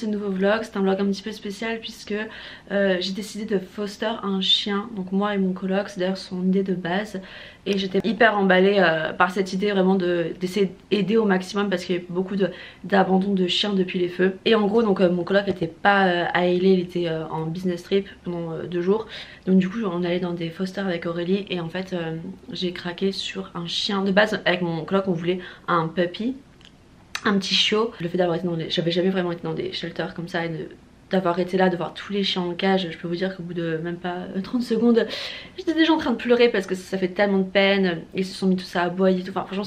ce nouveau vlog. C'est un vlog un petit peu spécial puisque j'ai décidé de foster un chien. Donc moi et mon coloc, c'est d'ailleurs son idée de base. Et j'étais hyper emballée par cette idée vraiment d'essayer d'aider au maximum parce qu'il y a eu beaucoup d'abandon de chiens depuis les feux. Et en gros donc mon coloc n'était pas à Hailey, il était en business trip pendant 2 jours. Donc du coup on allait dans des fosters avec Aurélie et en fait j'ai craqué sur un chien. De base avec mon coloc on voulait un puppy, un petit chiot. Le fait d'avoir été j'avais jamais vraiment été dans des shelters comme ça et d'avoir été là, de voir tous les chiens en cage, je peux vous dire qu'au bout de même pas 30 secondes j'étais déjà en train de pleurer parce que ça fait tellement de peine. Ils se sont mis tous à aboyer et tout, enfin franchement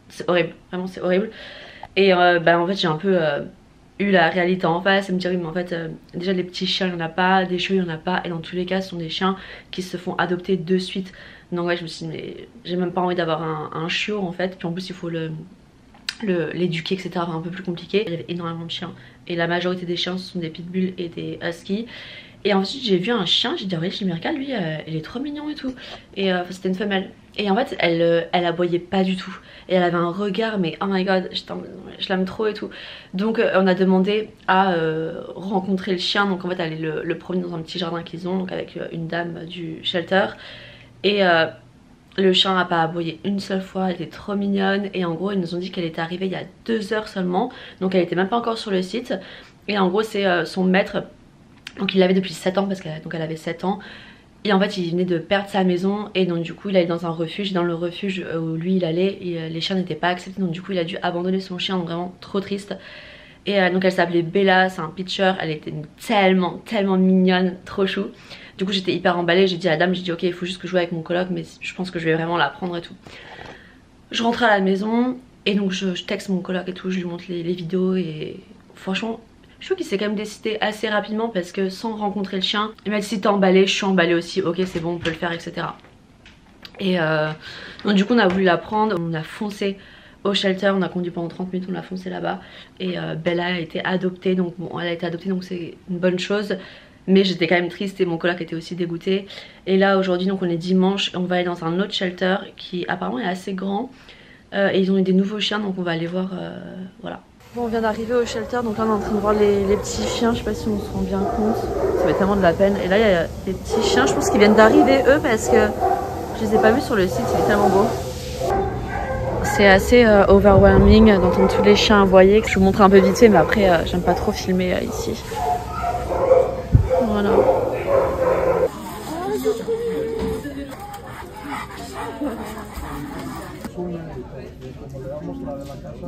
c'est horrible, vraiment c'est horrible. Et en fait j'ai un peu eu la réalité en face et me dire oui mais en fait déjà les petits chiens il n'y en a pas, des chiots il n'y en a pas, et dans tous les cas ce sont des chiens qui se font adopter de suite. Donc ouais je me suis dit mais j'ai même pas envie d'avoir un chiot en fait, puis en plus il faut l'éduquer etc, enfin, un peu plus compliqué. Il y avait énormément de chiens et la majorité des chiens ce sont des pitbulls et des huskies. Et ensuite j'ai vu un chien, j'ai dit ouais je me regarde lui il est trop mignon et tout. Et c'était une femelle. Et en fait elle aboyait pas du tout. Et elle avait un regard mais oh my god je l'aime trop et tout. Donc on a demandé à rencontrer le chien. Donc en fait elle allait le promener dans un petit jardin qu'ils ont, donc avec une dame du shelter. Et le chien n'a pas aboyé une seule fois, elle était trop mignonne. Et en gros ils nous ont dit qu'elle était arrivée il y a 2 heures seulement. Donc elle était même pas encore sur le site. Et en gros c'est son maître. Donc il l'avait depuis 7 ans parce qu'elle avait 7 ans. Et en fait il venait de perdre sa maison et donc du coup il allait dans un refuge. Dans le refuge où lui il allait, les chiens n'étaient pas acceptés. Donc du coup il a dû abandonner son chien, donc vraiment trop triste. Et donc elle s'appelait Bella, c'est un pitcher. Elle était tellement mignonne, trop chou. Du coup j'étais hyper emballée, j'ai dit à la dame, j'ai dit ok il faut juste que je joue avec mon coloc mais je pense que je vais vraiment la prendre et tout. Je rentre à la maison et donc je texte mon coloc et tout, je lui montre les vidéos et franchement je trouve qu'il s'est quand même décidé assez rapidement parce que sans rencontrer le chien, il m'a dit si t'es emballée, je suis emballée aussi, ok c'est bon on peut le faire etc. Et donc du coup on a voulu la prendre, on a foncé au shelter, on a conduit pendant 30 minutes, on a foncé là-bas. Et Bella a été adoptée, donc bon elle a été adoptée donc c'est une bonne chose. Mais j'étais quand même triste et mon coloc était aussi dégoûté. Et là aujourd'hui donc on est dimanche et on va aller dans un autre shelter qui apparemment est assez grand. Et ils ont eu des nouveaux chiens donc on va aller voir, voilà. Bon on vient d'arriver au shelter donc là on est en train de voir les petits chiens, je sais pas si on se rend bien compte. Ça fait tellement de la peine. Et là il y a des petits chiens, je pense qu'ils viennent d'arriver eux parce que je les ai pas vus sur le site, c'est tellement beau. C'est assez overwhelming d'entendre tous les chiens aboyer. Je vous montre un peu vite fait mais après j'aime pas trop filmer ici. Voilà.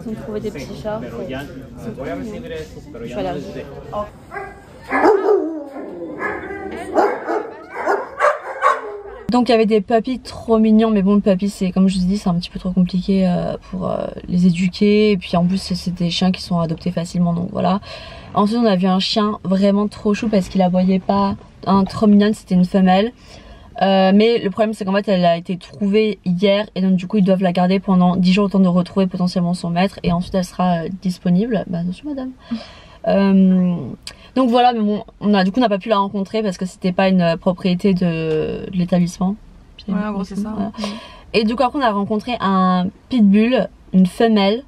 Ils ont trouvé des petits chats. Je suis allergique. Donc il y avait des papis trop mignons, mais bon le papy c'est comme je vous dis c'est un petit peu trop compliqué pour les éduquer. Et puis en plus c'est des chiens qui sont adoptés facilement donc voilà. Ensuite on a vu un chien vraiment trop chou parce qu'il aboyait pas, trop mignonne, c'était une femelle. Mais le problème c'est qu'en fait elle a été trouvée hier et donc du coup ils doivent la garder pendant 10 jours le temps de retrouver potentiellement son maître et ensuite elle sera disponible. Bah attention madame. Donc voilà mais bon du coup on n'a pas pu la rencontrer parce que c'était pas une propriété de l'établissement. Ouais en gros c'est ça. Voilà. Et du coup après on a rencontré un pitbull, une femelle.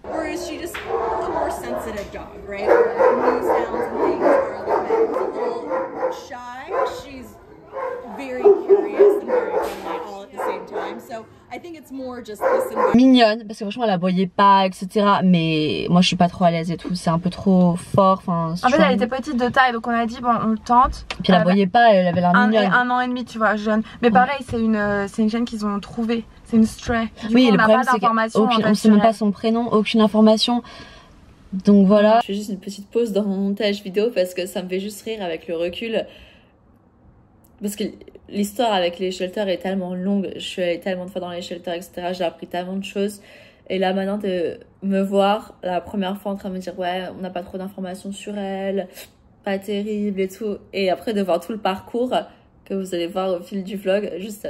Mignonne parce que franchement elle aboyait pas etc, mais moi je suis pas trop à l'aise et tout, c'est un peu trop fort. En fait elle était petite de taille donc on a dit bon on le tente. Puis elle aboyait pas, elle avait l'air mignonne. 1 an et demi tu vois, jeune. Mais pareil c'est une chienne qu'ils ont trouvée, c'est une stray. Du oui coup, le problème c'est qu'on sait même pas son prénom, aucune information. Donc voilà. Je fais juste une petite pause dans mon montage vidéo parce que ça me fait juste rire avec le recul. Parce que l'histoire avec les shelters est tellement longue, je suis allée tellement de fois dans les shelters etc, j'ai appris tellement de choses. Et là maintenant de me voir la première fois en train de me dire ouais on n'a pas trop d'informations sur elle, pas terrible et tout. Et après de voir tout le parcours que vous allez voir au fil du vlog, juste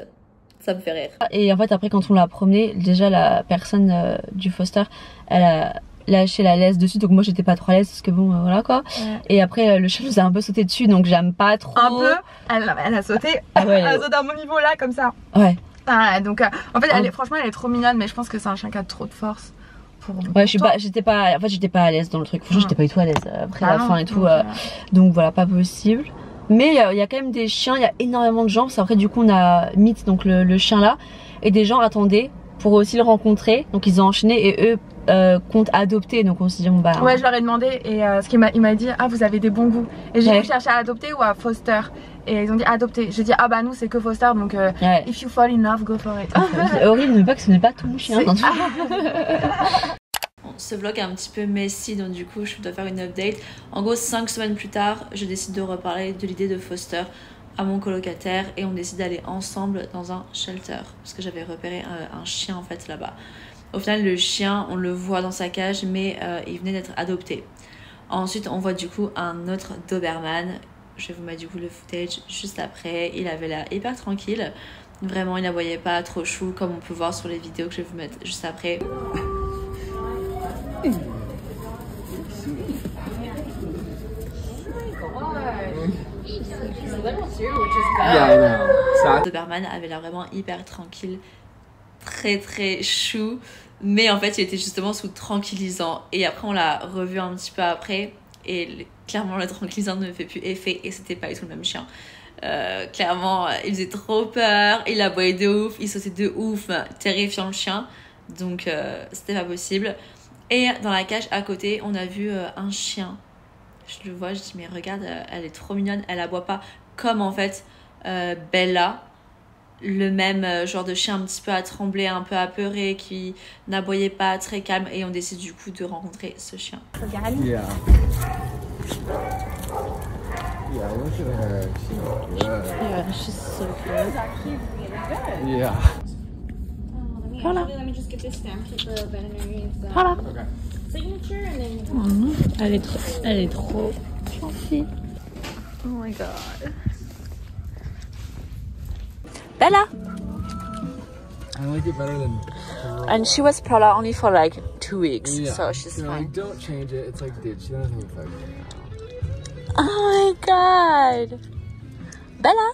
ça me fait rire. Et en fait après quand on l'a promenée, déjà la personne du foster elle a lâché la laisse dessus donc moi j'étais pas trop à l'aise parce que bon voilà quoi. Ouais. Et après le chat nous a un peu sauté dessus donc j'aime pas trop. Un peu elle a sauté, ah ouais, elle a sauté à mon niveau là comme ça. Ouais. Ah, donc en fait franchement elle est trop mignonne mais je pense que c'est un chien qui a trop de force pour Ouais, toi. j'étais pas à l'aise dans le truc. Franchement, j'étais pas du tout à l'aise après la fin et tout. Donc, Donc voilà, pas possible. Mais il y a quand même des chiens, il y a énormément de gens. Parce qu'après, du coup, on a Meet, donc le chien là, et des gens attendaient pour aussi le rencontrer. Donc ils ont enchaîné et eux comptent adopter. Donc on s'est dit, bon bah. ouais, je leur ai demandé et il m'a dit, ah, vous avez des bons goûts. Et j'ai vous cherché à adopter ou à foster. Et ils ont dit adopter. J'ai dit, ah bah nous c'est que foster, donc if you fall in love, go for it. C'est horrible, ne pas que ce n'est pas ton chien. Ce vlog est un petit peu messy, donc du coup je dois faire une update. En gros 5 semaines plus tard, je décide de reparler de l'idée de foster à mon colocataire et on décide d'aller ensemble dans un shelter parce que j'avais repéré un chien en fait là-bas. Au final le chien on le voit dans sa cage mais il venait d'être adopté. Ensuite on voit du coup un autre Doberman. Je vais vous mettre du coup le footage juste après. Il avait l'air hyper tranquille. Vraiment il n'aboyait pas trop chou comme on peut voir sur les vidéos que je vais vous mettre juste après. Doberman avait l'air vraiment hyper tranquille, très chou, mais en fait il était justement sous tranquillisant et après on l'a revu un petit peu après et clairement le tranquillisant ne me fait plus effet et c'était pas du tout le même chien. Clairement il faisait trop peur, il aboyait de ouf, il sautait de ouf, terrifiant le chien, donc c'était pas possible. Et dans la cage à côté on a vu un chien. Je le vois, je dis mais regarde, elle est trop mignonne, elle aboie pas comme en fait Bella, le même genre de chien un petit peu à trembler, un peu apeuré, qui n'aboyait pas, très calme, et on décide du coup de rencontrer ce chien. Regarde. Yeah. Yeah, look at her. She's good. Yeah, she's so good. Yeah. Voilà. Let me just get this stamp for the veterinarian's Voilà. Okay. signature and then Elle est trop gentille. Oh my god. Bella! I like it better than. And she was Prala only for like 2 weeks, Yeah. so she's You know, fine. like, don't change it. It's like, dude, she doesn't even fuck me. Oh my god! Bella!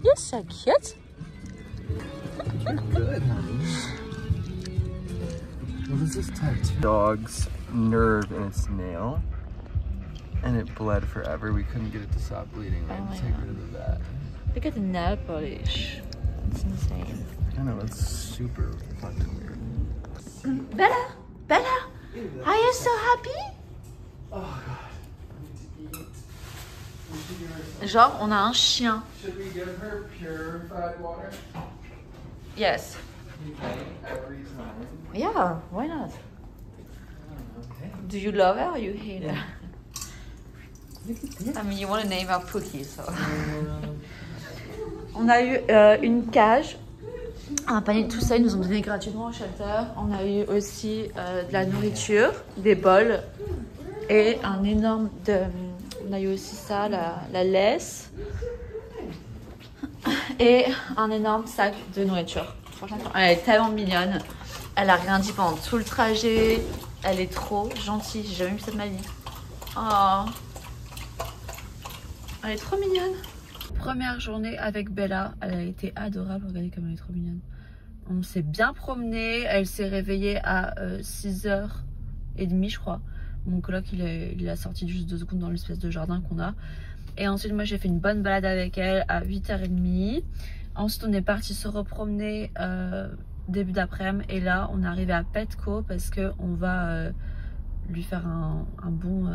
You're so cute. You're good, honey. What is this tattoo? Dog's nerve in its nail, and it bled forever. We couldn't get it to stop bleeding. We had to take rid of that. Look at the nail polish. It's insane. I know, it's super fucking weird. Bella! Bella! Are you so happy? Oh god. Genre, on a un chien. Should we give her purified water? Yes. Every time. Yeah, why not? Do you love her or you hate her? I mean, you want to name her Pookie, so. On a eu une cage, un panier, tout ça, ils nous ont donné gratuitement au shelter. On a eu aussi de la nourriture, des bols et un énorme. On a eu aussi ça, la laisse et un énorme sac de nourriture. Franchement, elle est tellement mignonne. Elle a rien dit pendant tout le trajet. Elle est trop gentille. J'ai jamais vu ça de ma vie. Oh. Elle est trop mignonne. Première journée avec Bella. Elle a été adorable. Regardez comme elle est trop mignonne. On s'est bien promené. Elle s'est réveillée à 6h30, je crois. Mon coloc, il a sorti juste 2 secondes dans l'espèce de jardin qu'on a. Et ensuite, moi, j'ai fait une bonne balade avec elle à 8h30. Ensuite, on est parti se repromener début d'après-midi. Et là, on est arrivé à Petco parce qu'on va lui faire un bon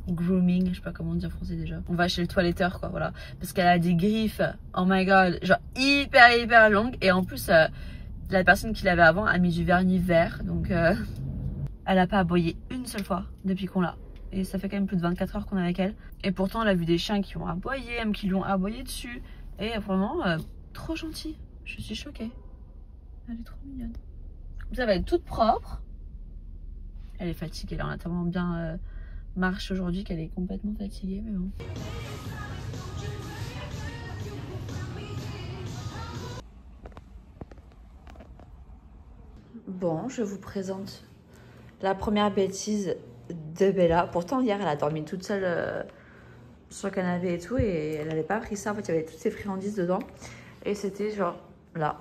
grooming. Je sais pas comment dire en français déjà. On va chez le toiletteur, quoi, voilà. Parce qu'elle a des griffes, oh my god, genre hyper longues. Et en plus, la personne qui l'avait avant a mis du vernis vert. Donc, elle a pas aboyé une seule fois depuis qu'on l'a. Et ça fait quand même plus de 24 heures qu'on est avec elle. Et pourtant, elle a vu des chiens qui ont aboyé, même qui lui ont aboyé dessus. Et vraiment, trop gentille. Je suis choquée. Elle est trop mignonne. Ça va être toute propre. Elle est fatiguée. Là, on a tellement bien marché aujourd'hui qu'elle est complètement fatiguée. Mais bon. Bon, je vous présente la première bêtise de Bella. Pourtant, hier, elle a dormi toute seule sur le canapé et tout. Et elle n'avait pas pris ça. En fait, il y avait toutes ces friandises dedans. Et c'était genre là.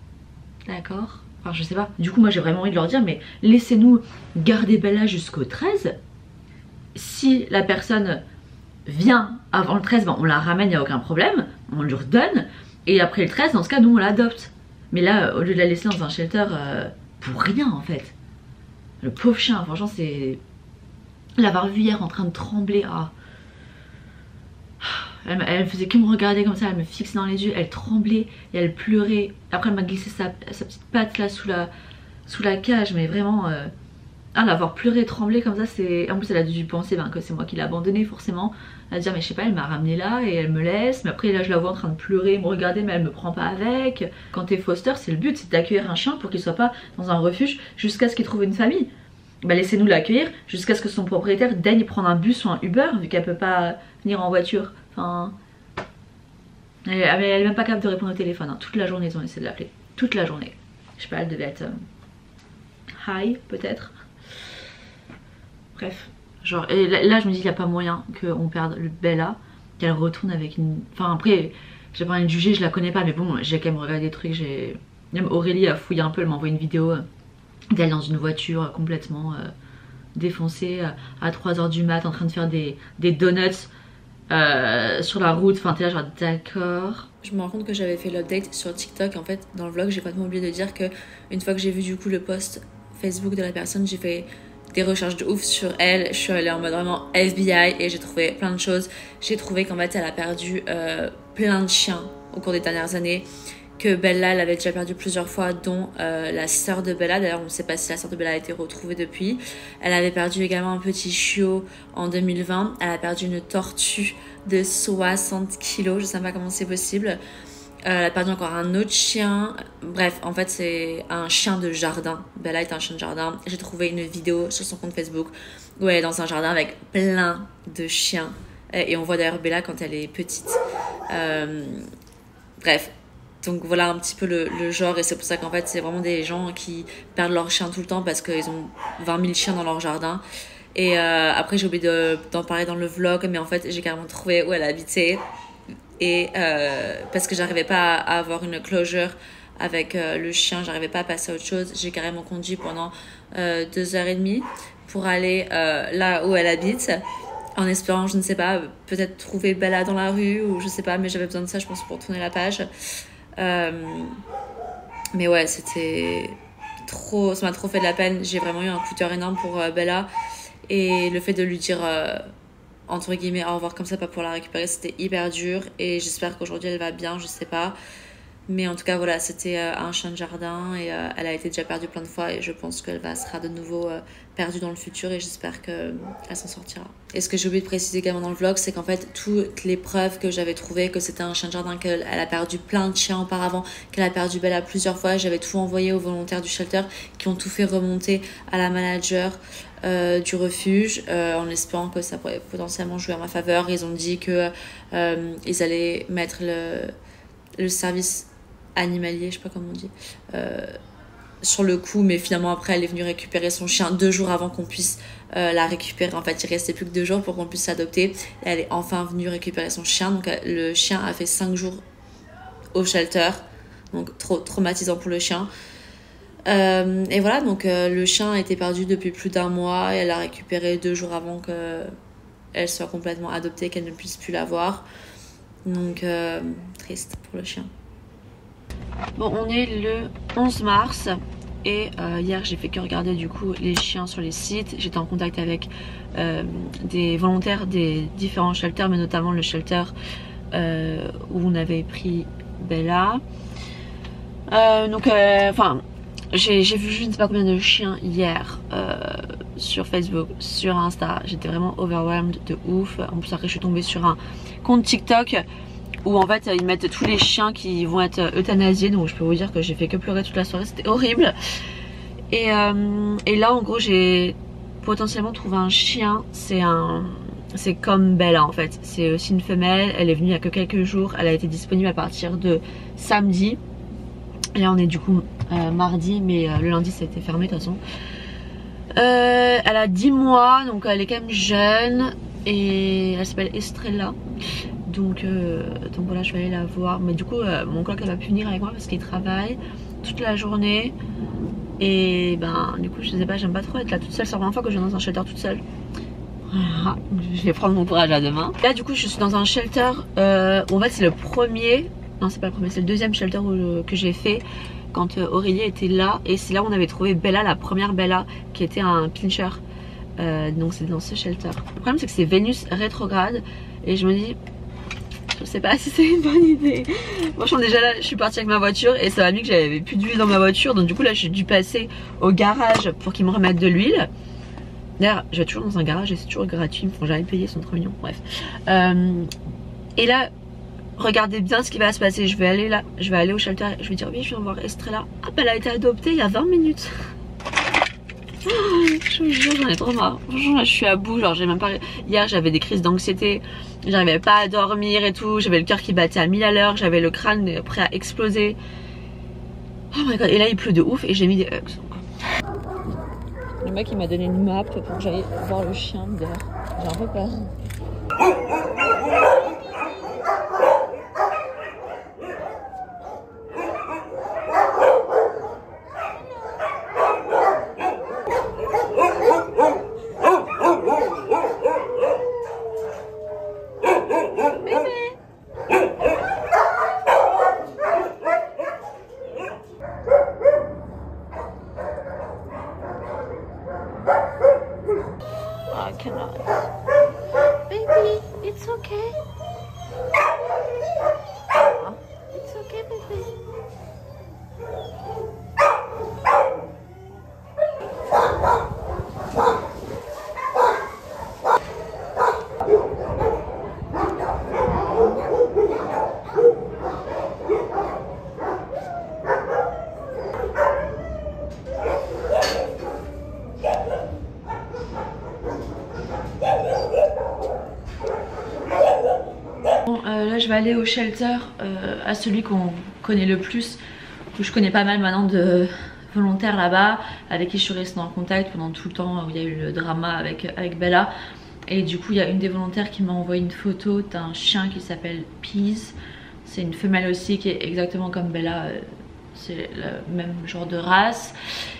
d'accord. Enfin je sais pas. Du coup moi j'ai vraiment envie de leur dire mais laissez-nous garder Bella jusqu'au 13. Si la personne vient avant le 13, ben, on la ramène, il n'y a aucun problème. On lui redonne. Et après le 13, dans ce cas nous on l'adopte. Mais là au lieu de la laisser dans un shelter pour rien en fait. Le pauvre chien, franchement c'est... L'avoir vu hier en train de trembler. Ah. Elle faisait que me regarder comme ça, elle me fixait dans les yeux, elle tremblait et elle pleurait. Après elle m'a glissé sa petite patte là sous la cage, mais vraiment l'avoir pleuré, tremblé comme ça, c'est... En plus elle a dû penser que c'est moi qui l'ai abandonnée forcément. Elle a dit mais je sais pas, elle m'a ramenée là et elle me laisse, mais après là je la vois en train de pleurer, me regarder mais elle me prend pas avec. Quand t'es foster, c'est le but, c'est d'accueillir un chien pour qu'il soit pas dans un refuge jusqu'à ce qu'il trouve une famille. Bah laissez-nous l'accueillir jusqu'à ce que son propriétaire daigne prendre un bus ou un Uber vu qu'elle peut pas venir en voiture. Enfin, elle est même pas capable de répondre au téléphone. Hein. Toute la journée ils ont essayé de l'appeler. Toute la journée. Je sais pas, elle devait être high peut-être. Bref. Genre, et là je me dis qu'il n'y a pas moyen qu'on perde le Bella. Qu'elle retourne avec une... Enfin après, j'ai pas envie de juger, je la connais pas. Mais bon, j'ai quand même regardé des trucs. Même Aurélie a fouillé un peu, elle m'a envoyé une vidéo d'elle dans une voiture complètement défoncée à 3 h du mat en train de faire des donuts. Sur la route, enfin t'es là genre d'accord. Je me rends compte que j'avais fait l'update sur TikTok. En fait dans le vlog j'ai complètement oublié de dire que une fois que j'ai vu du coup le post Facebook de la personne, j'ai fait des recherches de ouf sur elle. Je suis allée en mode vraiment FBI et j'ai trouvé plein de choses. J'ai trouvé qu'en fait elle a perdu plein de chiens au cours des dernières années, que Bella elle avait déjà perdu plusieurs fois, dont la sœur de Bella. D'ailleurs on ne sait pas si la sœur de Bella a été retrouvée depuis. Elle avait perdu également un petit chiot en 2020. Elle a perdu une tortue de 60 kilos, je ne sais pas comment c'est possible. Elle a perdu encore un autre chien. Bref, en fait c'est un chien de jardin. Bella est un chien de jardin. J'ai trouvé une vidéo sur son compte Facebook où elle est dans un jardin avec plein de chiens. Et on voit d'ailleurs Bella quand elle est petite. Bref. Donc voilà un petit peu le genre, et c'est pour ça qu'en fait c'est vraiment des gens qui perdent leurs chiens tout le temps parce qu'ils ont 20 000 chiens dans leur jardin. Et après j'ai oublié d'en parler dans le vlog, mais en fait j'ai carrément trouvé où elle habitait. Et parce que j'arrivais pas à avoir une closure avec le chien, j'arrivais pas à passer à autre chose. J'ai carrément conduit pendant 2h30 pour aller là où elle habite, en espérant, je ne sais pas, peut-être trouver Bella dans la rue ou je sais pas, mais j'avais besoin de ça je pense pour tourner la page. Mais ouais, c'était trop, ça m'a trop fait de la peine. J'ai vraiment eu un coup de cœur énorme pour Bella, et le fait de lui dire entre guillemets au revoir comme ça, pas pour la récupérer, c'était hyper dur. Et j'espère qu'aujourd'hui elle va bien, je sais pas, mais en tout cas voilà, c'était un chien de jardin, et elle a été déjà perdue plein de fois, et je pense qu'elle sera de nouveau perdue dans le futur, et j'espère qu'elle s'en sortira. Et ce que j'ai oublié de préciser également dans le vlog, c'est qu'en fait toutes les preuves que j'avais trouvées que c'était un chien de jardin, qu'elle a perdu plein de chiens auparavant, qu'elle a perdu Bella plusieurs fois, j'avais tout envoyé aux volontaires du shelter qui ont tout fait remonter à la manager du refuge, en espérant que ça pourrait potentiellement jouer en ma faveur. Ils ont dit que ils allaient mettre le service animalier, je sais pas comment on dit, sur le coup, mais finalement après elle est venue récupérer son chien 2 jours avant qu'on puisse la récupérer. En fait il restait plus que 2 jours pour qu'on puisse l'adopter, et elle est enfin venue récupérer son chien. Donc le chien a fait 5 jours au shelter, donc trop traumatisant pour le chien. Et voilà, donc le chien a été perdu depuis plus d'1 mois, et elle l'a récupéré 2 jours avant qu'elle soit complètement adoptée, qu'elle ne puisse plus la voir. Donc triste pour le chien. Bon, on est le 11 mars et hier j'ai fait que regarder du coup les chiens sur les sites. J'étais en contact avec des volontaires des différents shelters, mais notamment le shelter où on avait pris Bella. Enfin, j'ai vu je ne sais pas combien de chiens hier sur Facebook, sur Insta. J'étais vraiment overwhelmed de ouf. En plus après je suis tombée sur un compte TikTok où en fait ils mettent tous les chiens qui vont être euthanasiés. Donc je peux vous dire que j'ai fait que pleurer toute la soirée, c'était horrible. Et là en gros j'ai potentiellement trouvé un chien. C'est comme Bella en fait, c'est aussi une femelle. Elle est venue il y a que quelques jours, elle a été disponible à partir de samedi. Et là on est du coup mardi, mais le lundi ça a été fermé de toute façon. Elle a 10 mois, donc elle est quand même jeune, et elle s'appelle Estrella. Donc voilà, je vais aller la voir. Mais du coup mon coloc elle va pu venir avec moi parce qu'il travaille. toute la journée. Et ben du coup je sais pas, j'aime pas trop être là toute seule. C'est la première fois que je viens dans un shelter toute seule. Voilà. Je vais prendre mon courage à demain. Là du coup je suis dans un shelter en fait c'est le premier, non c'est pas le premier, c'est le deuxième shelter que j'ai fait quand Aurélie était là. Et c'est là où on avait trouvé Bella, la première Bella qui était un pincher. Donc c'est dans ce shelter. Le problème c'est que c'est Vénus rétrograde et je me dis je sais pas si c'est une bonne idée. Franchement déjà là je suis partie avec ma voiture et ça m'a mis que j'avais plus d'huile dans ma voiture. Donc du coup là j'ai dû passer au garage pour qu'ils me remettent de l'huile. D'ailleurs je vais toujours dans un garage et c'est toujours gratuit, ils me font jamais payer, ils sont trop mignons. Bref. Et là regardez bien ce qui va se passer. Je vais aller là, je vais aller au shelter. Je vais dire oui je viens voir Estrella. Hop elle a été adoptée il y a 20 minutes. Je vous jure j'en ai trop marre. Franchement là je suis à bout, genre j'ai même pas... Hier j'avais des crises d'anxiété, j'arrivais pas à dormir et tout, j'avais le cœur qui battait à 1000 à l'heure, j'avais le crâne prêt à exploser. Oh my god, et là il pleut de ouf et j'ai mis des hugs. Le mec il m'a donné une map pour que j'aille voir le chien d'ailleurs, j'ai un peu peur. I cannot. Baby, it's okay. It's okay, baby. Là je vais aller au shelter, à celui qu'on connaît le plus, que je connais pas mal maintenant de volontaires là-bas, avec qui je suis restée en contact pendant tout le temps où il y a eu le drama avec Bella. Et du coup il y a une des volontaires qui m'a envoyé une photo d'un chien qui s'appelle Pease. C'est une femelle aussi qui est exactement comme Bella, c'est le même genre de race.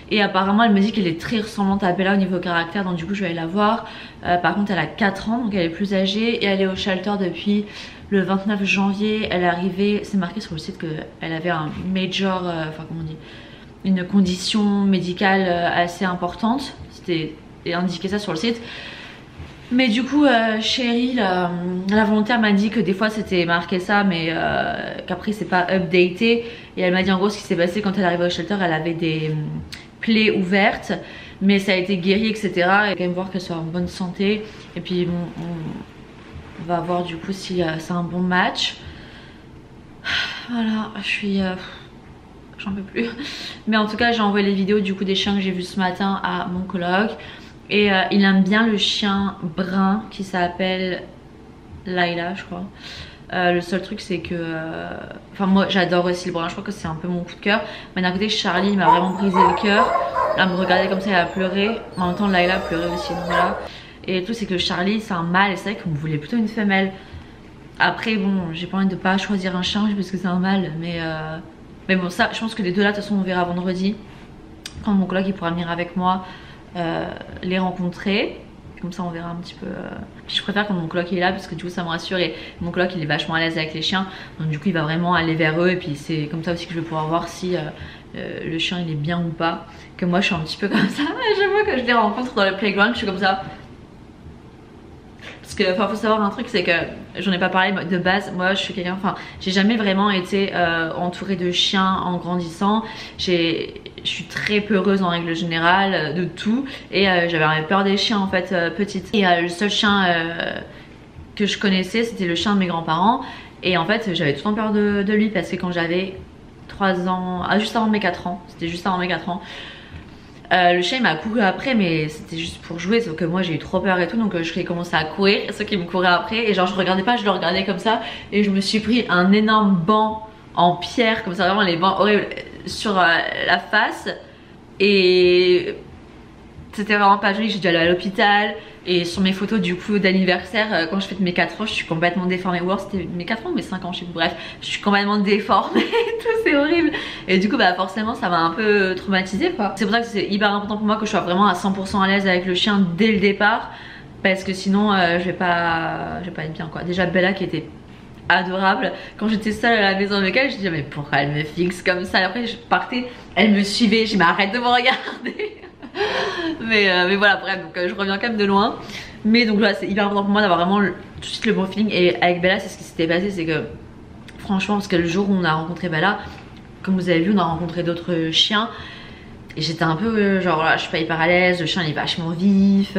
Et apparemment elle me dit qu'elle est très ressemblante à Bella au niveau caractère, donc du coup je vais aller la voir. Par contre elle a 4 ans donc elle est plus âgée et elle est au shelter depuis le 29 janvier. Elle est arrivée, c'est marqué sur le site qu'elle avait un major, enfin comment on dit, une condition médicale assez importante. C'était indiqué ça sur le site. Mais du coup Chérie, la volontaire m'a dit que des fois c'était marqué ça mais qu'après c'est pas updaté. Et elle m'a dit en gros ce qui s'est passé quand elle arrivait au shelter, elle avait des plaies ouvertes mais ça a été guéri etc. Et quand même voir qu'elle soit en bonne santé. Et puis bon, on va voir du coup si c'est un bon match. Voilà, je suis... j'en peux plus. Mais en tout cas j'ai envoyé les vidéos du coup des chiens que j'ai vus ce matin à mon coloc. Et il aime bien le chien brun qui s'appelle Laila je crois. Le seul truc c'est que... Enfin moi j'adore aussi le brun, je crois que c'est un peu mon coup de cœur. Mais d'un côté Charlie il m'a vraiment brisé le cœur. Elle me regardait comme ça, elle a pleuré. En même temps Laila pleurait aussi, donc voilà. Et le truc c'est que Charlie c'est un mâle et c'est vrai qu'on voulait plutôt une femelle. Après bon j'ai pas envie de pas choisir un chien parce que c'est un mâle. Mais bon ça je pense que les deux là de toute façon on verra vendredi. Quand mon coloc il pourra venir avec moi les rencontrer. Comme ça on verra un petit peu. Puis je préfère quand mon coloc est là parce que du coup ça me rassure. Et mon coloc il est vachement à l'aise avec les chiens. Donc du coup il va vraiment aller vers eux. Et puis c'est comme ça aussi que je vais pouvoir voir si le chien il est bien ou pas. Que moi je suis un petit peu comme ça. À chaque fois que je les rencontre dans le playground je suis comme ça. Parce que faut savoir un truc, c'est que j'en ai pas parlé de base. Moi je suis quelqu'un, enfin j'ai jamais vraiment été entourée de chiens en grandissant. Je suis très peureuse en règle générale de tout. Et j'avais peur des chiens en fait petite. Et le seul chien que je connaissais c'était le chien de mes grands-parents. Et en fait j'avais tout le temps peur de lui parce que quand j'avais 3 ans, juste avant mes 4 ans, c'était juste avant mes 4 ans. Le chien il m'a couru après mais c'était juste pour jouer, sauf que moi j'ai eu trop peur et tout, donc je commencé à courir et ceux qui me couraient après et genre je regardais pas, je le regardais comme ça et je me suis pris un énorme banc en pierre comme ça, vraiment les bancs horribles sur la face. Et c'était vraiment pas joli, j'ai dû aller à l'hôpital. Et sur mes photos du coup d'anniversaire, quand je fête mes 4 ans, je suis complètement déformée. Ou alors c'était mes 4 ans ou mes 5 ans, je sais plus, bref, je suis complètement déformée et tout, c'est horrible. Et du coup bah forcément ça m'a un peu traumatisée quoi. C'est pour ça que c'est hyper important pour moi que je sois vraiment à 100% à l'aise avec le chien dès le départ. Parce que sinon je vais pas être bien quoi. Déjà Bella qui était adorable, quand j'étais seule à la maison avec elle, je disais mais pourquoi elle me fixe comme ça. Et après je partais, elle me suivait, je dis mais arrête de me regarder. mais voilà bref, donc je reviens quand même de loin. Mais donc là c'est hyper important pour moi d'avoir vraiment tout de suite le bon feeling. Et avec Bella c'est ce qui s'était passé, c'est que franchement parce que le jour où on a rencontré Bella, comme vous avez vu on a rencontré d'autres chiens. Et j'étais un peu genre là je suis pas hyper à l'aise, le chien il est vachement vif.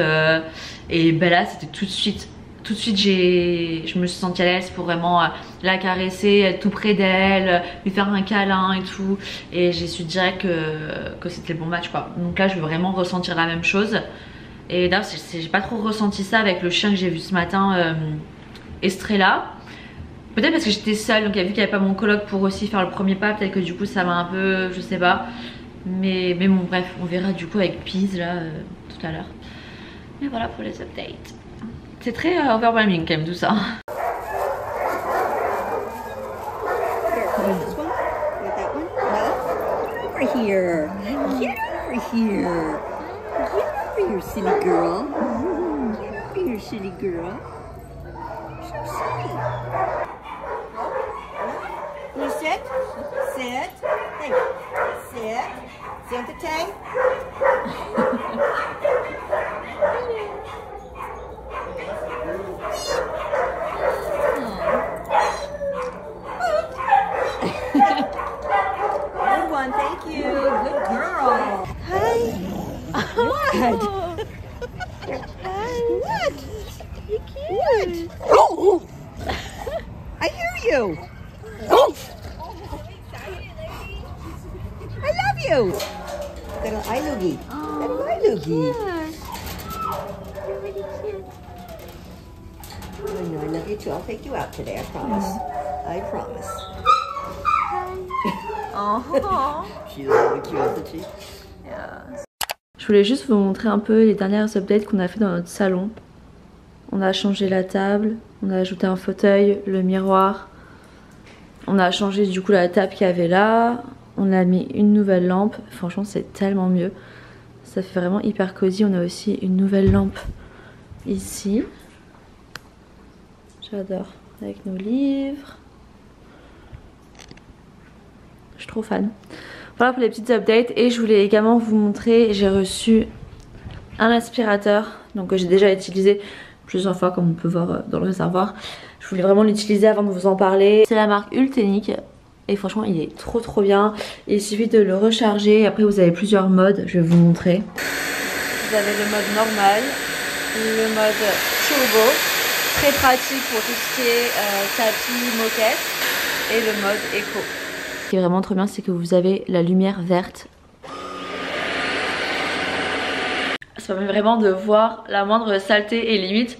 Et Bella c'était tout de suite je me suis sentie à l'aise pour vraiment la caresser, être tout près d'elle, lui faire un câlin et tout. Et j'ai su direct que c'était le bon match quoi. Donc là je veux vraiment ressentir la même chose. Et d'ailleurs j'ai pas trop ressenti ça avec le chien que j'ai vu ce matin, Estrella. Peut-être parce que j'étais seule, donc vu qu'il n'y avait pas mon coloc pour aussi faire le premier pas, peut-être que du coup ça m'a un peu, je sais pas. Mais bon bref, on verra du coup avec Pease là tout à l'heure. Mais voilà pour les updates. C'est très overwhelming quand même tout ça. Here, get over here. Get over here, silly girl. Get over here, silly girl. So silly. Can you sit? Sit. Hey, sit. Sit on the tank. Good one, thank you. Good girl. Hi. What? Hi. What? You cute. What? Oh. I hear you. Oh. I love you. Little eye loogie. Little eye loogie. You're really cute. I know I love you too. I'll take you out today. I promise. I promise. Oh. She's really cute, isn't she? Yeah. Je voulais juste vous montrer un peu les dernières updates qu'on a fait dans notre salon. On a changé la table, on a ajouté un fauteuil, le miroir. On a changé du coup la table qu'il y avait là. On a mis une nouvelle lampe. Franchement c'est tellement mieux. Ça fait vraiment hyper cosy. On a aussi une nouvelle lampe ici. J'adore. Avec nos livres. Je suis trop fan. Voilà pour les petites updates. Et je voulais également vous montrer, j'ai reçu un aspirateur. Donc que j'ai déjà utilisé plusieurs fois comme on peut voir dans le réservoir. Je voulais vraiment l'utiliser avant de vous en parler. C'est la marque Ultenic. Et franchement il est trop bien. Il suffit de le recharger. Après vous avez plusieurs modes. Je vais vous montrer. Vous avez le mode normal. Le mode turbo. Très pratique pour tout ce qui est tapis, moquette. Et le mode éco. Ce qui est vraiment trop bien c'est que vous avez la lumière verte. Ça permet vraiment de voir la moindre saleté et limite.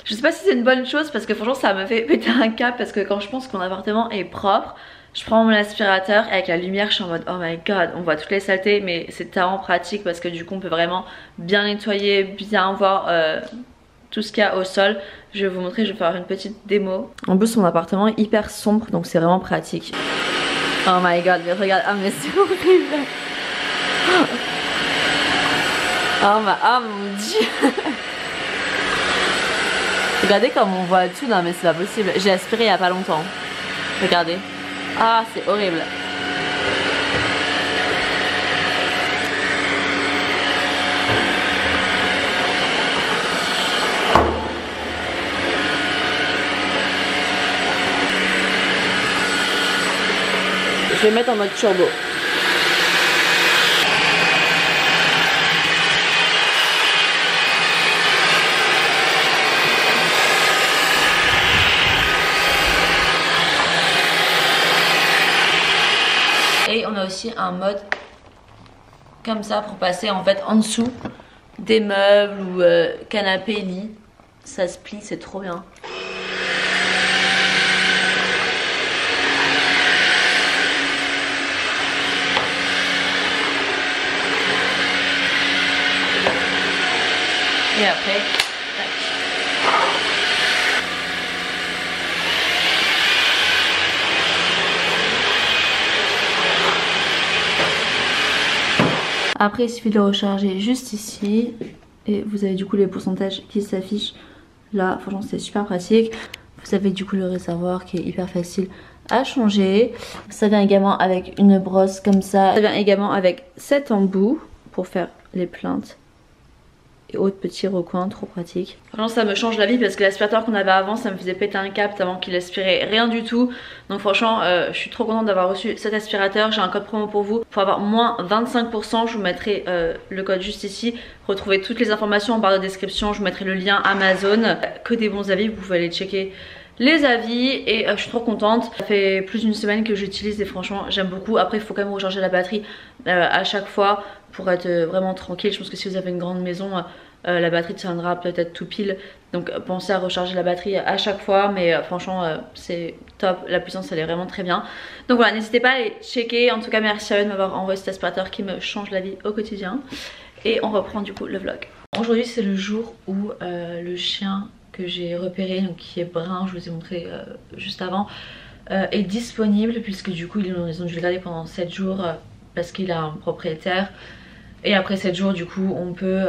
Je sais pas si c'est une bonne chose parce que franchement ça me fait péter un câble. Parce que quand je pense que mon appartement est propre, je prends mon aspirateur et avec la lumière je suis en mode oh my god, on voit toutes les saletés. Mais c'est tellement pratique parce que du coup on peut vraiment bien nettoyer, bien voir tout ce qu'il y a au sol. Je vais vous montrer, je vais faire une petite démo. En plus mon appartement est hyper sombre donc c'est vraiment pratique. Oh my god, mais regarde, ah mais c'est horrible. Oh mon dieu. Regardez comme on voit tout, non mais c'est pas possible. J'ai aspiré il y a pas longtemps. Regardez. Ah c'est horrible. Je vais mettre en mode turbo. Et on a aussi un mode comme ça pour passer en fait en dessous des meubles ou canapé, lit. Ça se plie, c'est trop bien. Et après, tac. Après il suffit de le recharger juste ici et vous avez du coup les pourcentages qui s'affichent là. Franchement c'est super pratique. Vous avez du coup le réservoir qui est hyper facile à changer. Ça vient également avec une brosse comme ça. Ça vient également avec 7 embouts pour faire les plinthes. Et autres petits recoins, trop pratique. Franchement ça me change la vie parce que l'aspirateur qu'on avait avant ça me faisait péter un câble avant qu'il aspirait rien du tout. Donc franchement je suis trop contente d'avoir reçu cet aspirateur. J'ai un code promo pour vous. Pour avoir moins 25%, je vous mettrai le code juste ici. Retrouvez toutes les informations en barre de description. Je vous mettrai le lien Amazon. Que des bons avis, vous pouvez aller checker les avis et je suis trop contente. Ça fait plus d'une semaine que j'utilise et franchement j'aime beaucoup. Après il faut quand même recharger la batterie à chaque fois pour être vraiment tranquille. Je pense que si vous avez une grande maison la batterie tiendra peut-être tout pile, donc pensez à recharger la batterie à chaque fois. Mais franchement c'est top, la puissance elle est vraiment très bien. Donc voilà, n'hésitez pas à aller checker. En tout cas merci à eux de m'avoir envoyé cet aspirateur qui me change la vie au quotidien. Et on reprend du coup le vlog. Aujourd'hui c'est le jour où le chien que j'ai repéré, donc qui est brun, je vous ai montré juste avant, est disponible puisque du coup ils ont dû le garder pendant 7 jours parce qu'il a un propriétaire. Et après 7 jours du coup on peut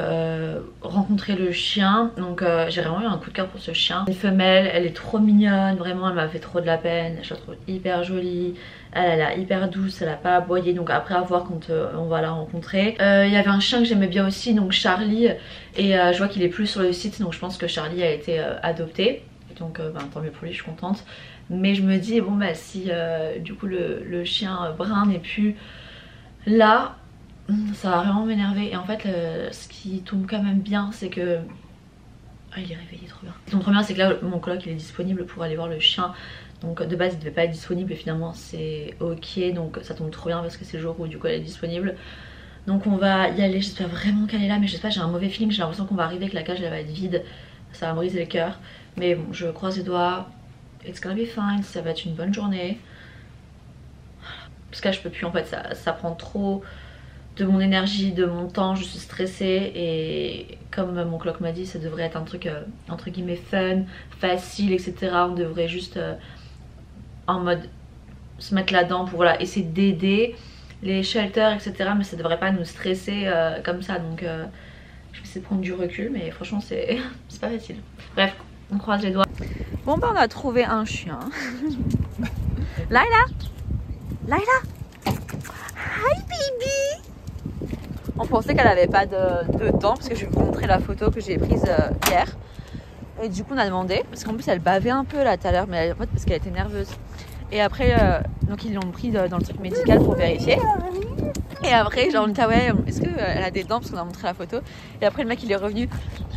rencontrer le chien. Donc j'ai vraiment eu un coup de cœur pour ce chien. Une femelle, elle est trop mignonne, vraiment elle m'a fait trop de la peine. Je la trouve hyper jolie, elle a hyper douce, elle a pas aboyé. Donc après à voir quand on va la rencontrer. Il y avait un chien que j'aimais bien aussi, donc Charlie. Et je vois qu'il est plus sur le site, donc je pense que Charlie a été adopté. Donc tant mieux pour lui, je suis contente. Mais je me dis bon bah si du coup le chien brun n'est plus là, ça va vraiment m'énerver. Et en fait ce qui tombe quand même bien c'est que il est réveillé, trop bien. Ce qui tombe trop bien c'est que là mon coloc il est disponible pour aller voir le chien. Donc de base il devait pas être disponible et finalement c'est ok. Donc ça tombe trop bien parce que c'est le jour où du coup elle est disponible. Donc on va y aller, j'espère vraiment qu'elle est là. Mais je sais pas, j'ai un mauvais feeling, j'ai l'impression qu'on va arriver, que la cage elle va être vide. Ça va me briser le cœur. Mais bon, je croise les doigts. It's gonna be fine, ça va être une bonne journée. Parce que là je peux plus en fait, ça prend trop de mon énergie, de mon temps, je suis stressée. Et comme mon coloc m'a dit, ça devrait être un truc entre guillemets fun, facile, etc. On devrait juste en mode se mettre là-dedans pour voilà, essayer d'aider les shelters, etc. Mais ça devrait pas nous stresser comme ça. Donc je vais essayer de prendre du recul, mais franchement c'est pas facile. Bref, on croise les doigts. Bon bah on a trouvé un chien. Laila, Laila, hi baby. On pensait qu'elle avait pas de dents parce que je vais vous montrer la photo que j'ai prise hier. Et du coup on a demandé, parce qu'en plus elle bavait un peu là tout à l'heure, mais en fait parce qu'elle était nerveuse. Et après donc ils l'ont pris dans le truc médical pour vérifier. Et après genre on était ouais, est-ce qu'elle a des dents, parce qu'on a montré la photo. Et après le mec il est revenu,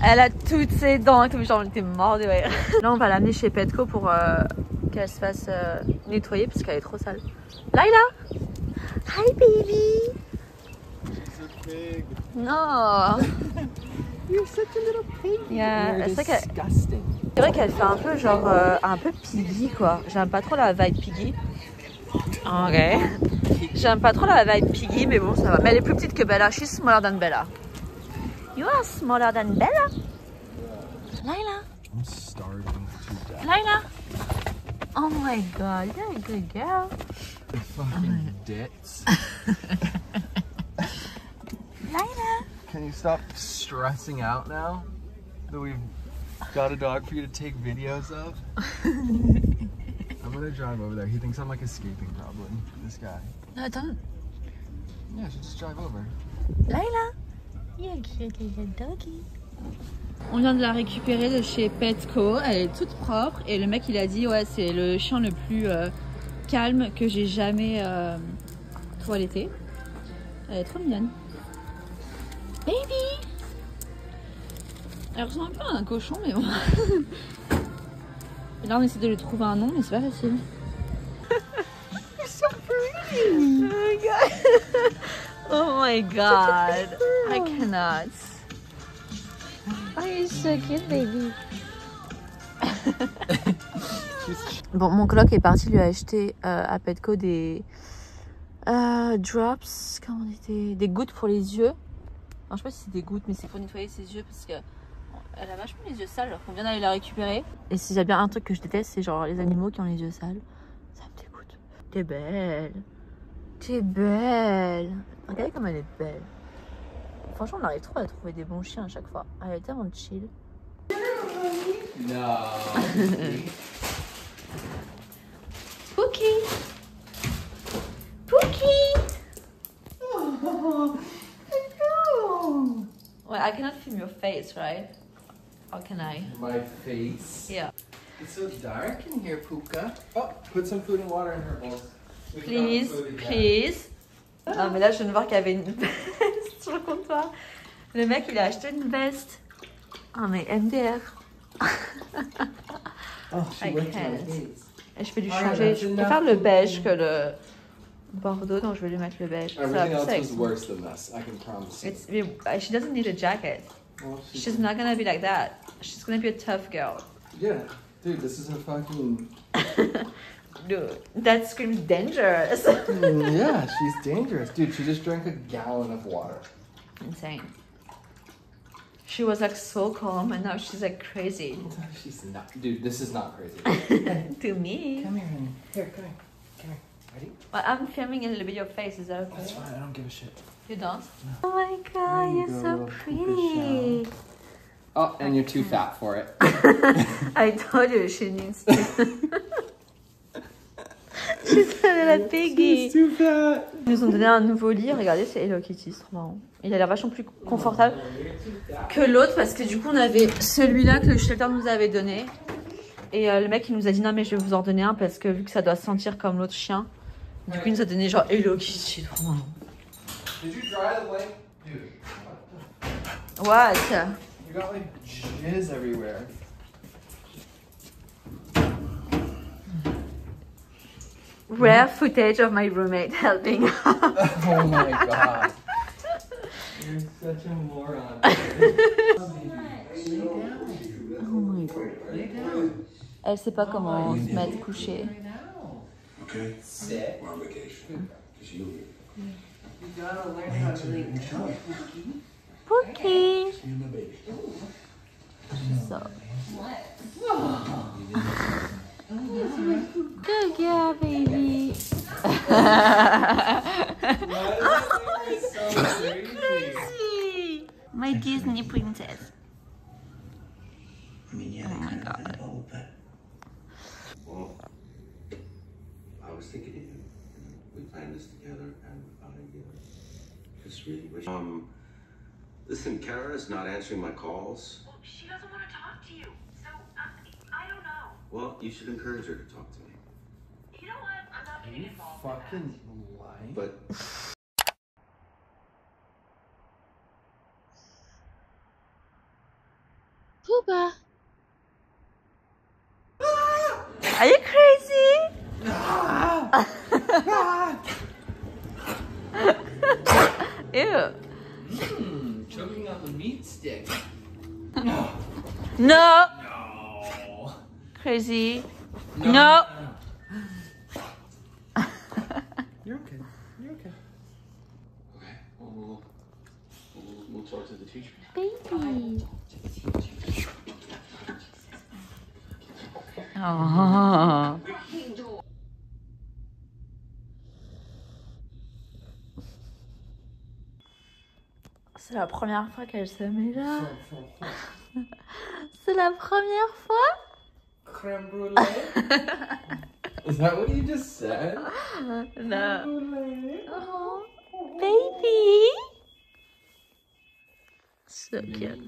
elle a toutes ses dents et tout, genre on était mort de rire. Là on va l'amener chez Petco pour qu'elle se fasse nettoyer parce qu'elle est trop sale. Laila, hi baby. Non. You're such a little pig. Yeah, You're disgusting. C'est vrai qu'elle fait un peu genre un peu piggy quoi. J'aime pas trop la vibe piggy. Ok. J'aime pas trop la vibe piggy, mais bon ça va. Mais elle est plus petite que Bella. She's smaller than Bella. You are smaller than Bella. Laila. I'm starving to death. Laila. Oh my god, you're a good girl. Fucking dits. Laila. Can you stop stressing out now that we've got a dog for you to take videos of? I'm gonna drive over there. He thinks I'm like escaping probably. This guy. No, don't. Yeah, I should just drive over. Laila. You're a cute little doggy. On vient de la récupérer de chez Petco. Elle est toute propre et le mec il a dit ouais c'est le chien le plus calme que j'ai jamais toiletté. Elle est trop mignonne. Baby. Elle ressemble un peu à un cochon mais bon. Et là on essaie de lui trouver un nom mais c'est pas facile. You're so pretty. Oh my god. Oh my god. I cannot. Oh, you're so cute, baby. Bon, mon coloc est parti lui acheter à Petco des drops, comment on dit, des gouttes pour les yeux. Enfin, je sais pas si c'est des gouttes, mais c'est pour nettoyer ses yeux parce que Elle a vachement les yeux sales, alors qu'on vient d'aller la récupérer. Et s'il y a bien un truc que je déteste, c'est genre les animaux qui ont les yeux sales. Ça me dégoûte. T'es belle. T'es belle. Regardez comme elle est belle. Franchement, on arrive trop à trouver des bons chiens à chaque fois. Elle est tellement chill. No. Pookie. Pookie. Well, I cannot film your face, right? How can I? My face. Yeah. It's so dark in here, Puka. Oh, put some food and water in her bowls. We've Please, got food again. please. Ah, mais là, je viens de voir qu'il y avait une veste sur le comptoir. Le mec, il a acheté une veste. Ah, mais MDR. Oh, she I went to my can't. face. Et je vais lui Ah, changer. that's Je enough. préfère le beige que le bordeaux, donc je vais lui mettre le beige. Ça va Everything plus else avec was son- worse than this, I can promise you. She doesn't need a jacket. Well, She's not gonna be like that. She's gonna be a tough girl. Yeah, dude, this is a fucking... Dude, that screams dangerous. Yeah, she's dangerous. Dude, she just drank a gallon of water. Insane. She was like so calm and now she's like crazy. She's not... Dude, this is not crazy. To me. Come here, honey. Here, come here. Come here. Ready? Well, I'm filming a little bit of your face, is that okay? That's fine, I don't give a shit. You don't? Oh my god, There you you're go, so little pretty. Oh, and you're too fat for it. I told you she needs to. She's a little piggy. She's too fat. Ils nous ont donné un nouveau lit, regardez, c'est Hello Kitty, c'est trop marrant. Il a l'air vachement plus confortable que l'autre parce que du coup on avait celui-là que le shelter nous avait donné. Et le mec il nous a dit non mais je vais vous en donner un parce que vu que ça doit sentir comme l'autre chien. Du coup il nous a donné genre Hello Kitty, trop marrant. Did you dry the blanket? Dude, What? you got like jizz everywhere. Rare footage of my roommate helping. Oh my god. You're such a moron. Oh my god. Elle sait pas comment se mettre couchée. Okay? Sit. We're on vacation. Because you You gotta learn how to lay down. Pookie. see my baby. So. Good girl, baby. Crazy. My Disney princess. I mean, yeah, Oh my kind of God. know, but... Well, I was thinking of you. We planned this together, and I just really wish... listen, Kara's not answering my calls. Well, she doesn't want to talk to you, so I don't know. Well, you should encourage her to talk to me. You know what? I'm not getting involved. Fucking lying. But Poopa. Are you crazy? Ew. Choking on the meat stick. No. No. Crazy. No. You're okay. You're okay. okay, well, we'll talk to the teacher. Baby. Oh. C'est la première fois qu'elle se met là. C'est la première fois. Crème brulee? Is that what you just said? No. Brulee? Oh, baby. So cute.